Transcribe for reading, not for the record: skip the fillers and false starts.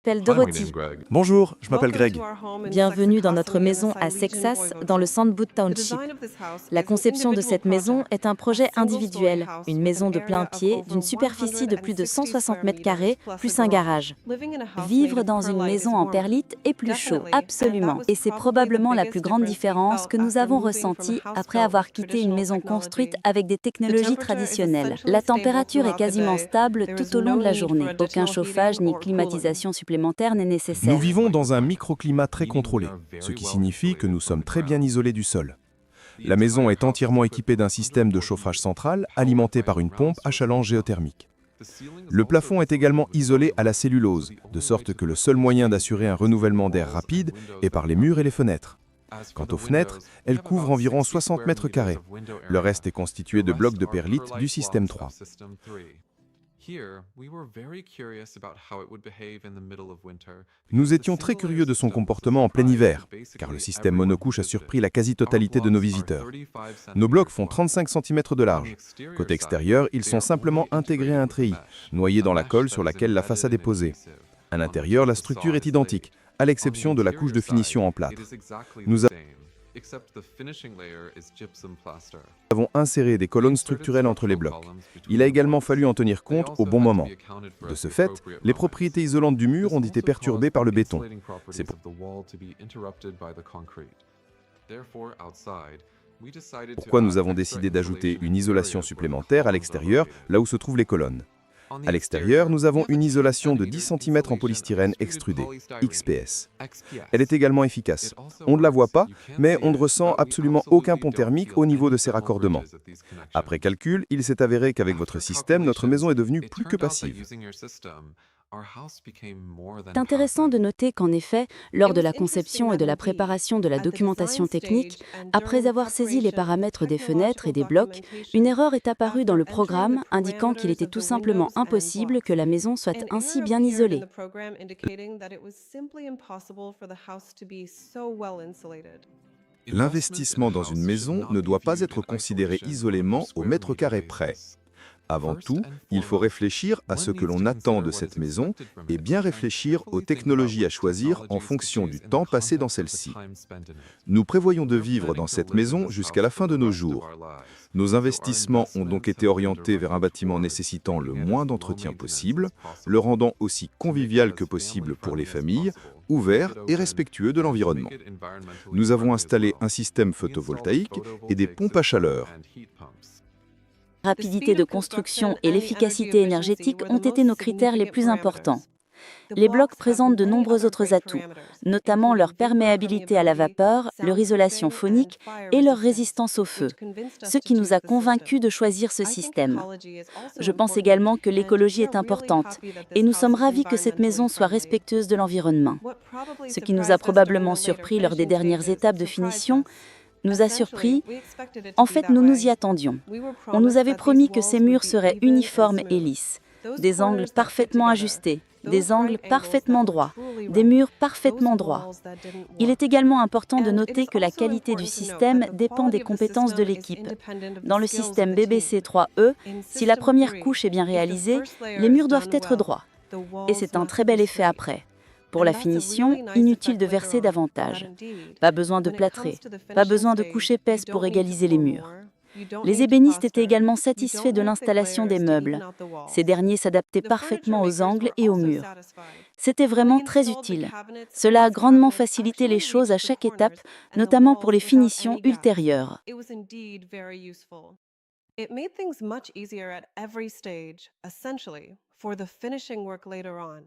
m'appelle Dorothy. Bonjour, je m'appelle Greg. Bienvenue dans notre maison à Sexas, dans le Sandwood Township. La conception de cette maison est un projet individuel, une maison de plein pied d'une superficie de plus de 160 mètres carrés, plus un garage. Vivre dans une maison en perlite est plus chaud, absolument. Et c'est probablement la plus grande différence que nous avons ressentie après avoir quitté une maison construite avec des technologies traditionnelles. La température est quasiment stable tout au long de la journée. Aucun chauffage ni climatisation supplémentaire n'est nécessaire. Nous vivons dans un microclimat très contrôlé, ce qui signifie que nous sommes très bien isolés du sol. La maison est entièrement équipée d'un système de chauffage central alimenté par une pompe à chaland géothermique. Le plafond est également isolé à la cellulose, de sorte que le seul moyen d'assurer un renouvellement d'air rapide est par les murs et les fenêtres. Quant aux fenêtres, elles couvrent environ 60 mètres carrés. Le reste est constitué de blocs de perlite du système 3. Nous étions très curieux de son comportement en plein hiver, car le système monocouche a surpris la quasi-totalité de nos visiteurs. Nos blocs font 35 cm de large. Côté extérieur, ils sont simplement intégrés à un treillis, noyés dans la colle sur laquelle la façade est posée. À l'intérieur, la structure est identique, à l'exception de la couche de finition en plâtre. Nous avons inséré des colonnes structurelles entre les blocs. Il a également fallu en tenir compte au bon moment. De ce fait, les propriétés isolantes du mur ont été perturbées par le béton. C'est pourquoi nous avons décidé d'ajouter une isolation supplémentaire à l'extérieur, là où se trouvent les colonnes. À l'extérieur, nous avons une isolation de 10 cm en polystyrène extrudé, XPS. Elle est également efficace. On ne la voit pas, mais on ne ressent absolument aucun pont thermique au niveau de ses raccordements. Après calcul, il s'est avéré qu'avec votre système, notre maison est devenue plus que passive. C'est intéressant de noter qu'en effet, lors de la conception et de la préparation de la documentation technique, après avoir saisi les paramètres des fenêtres et des blocs, une erreur est apparue dans le programme indiquant qu'il était tout simplement impossible que la maison soit ainsi bien isolée. L'investissement dans une maison ne doit pas être considéré isolément au mètre carré près. Avant tout, il faut réfléchir à ce que l'on attend de cette maison et bien réfléchir aux technologies à choisir en fonction du temps passé dans celle-ci. Nous prévoyons de vivre dans cette maison jusqu'à la fin de nos jours. Nos investissements ont donc été orientés vers un bâtiment nécessitant le moins d'entretien possible, le rendant aussi convivial que possible pour les familles, ouvert et respectueux de l'environnement. Nous avons installé un système photovoltaïque et des pompes à chaleur. La rapidité de construction et l'efficacité énergétique ont été nos critères les plus importants. Les blocs présentent de nombreux autres atouts, notamment leur perméabilité à la vapeur, leur isolation phonique et leur résistance au feu, ce qui nous a convaincus de choisir ce système. Je pense également que l'écologie est importante et nous sommes ravis que cette maison soit respectueuse de l'environnement. Ce qui nous a probablement surpris lors des dernières étapes de finition, nous a surpris. En fait, nous nous y attendions. On nous avait promis que ces murs seraient uniformes et lisses, des angles parfaitement ajustés, des angles parfaitement droits, des murs parfaitement droits. Il est également important de noter que la qualité du système dépend des compétences de l'équipe. Dans le système BBC 3E, si la première couche est bien réalisée, les murs doivent être droits. Et c'est un très bel effet après. Pour la finition, inutile de verser davantage. Pas besoin de plâtrer, pas besoin de couches épaisses pour égaliser les murs. Les ébénistes étaient également satisfaits de l'installation des meubles. Ces derniers s'adaptaient parfaitement aux angles et aux murs. C'était vraiment très utile. Cela a grandement facilité les choses à chaque étape, notamment pour les finitions ultérieures. It made things much easier at every stage, essentially, for the finishing work later on.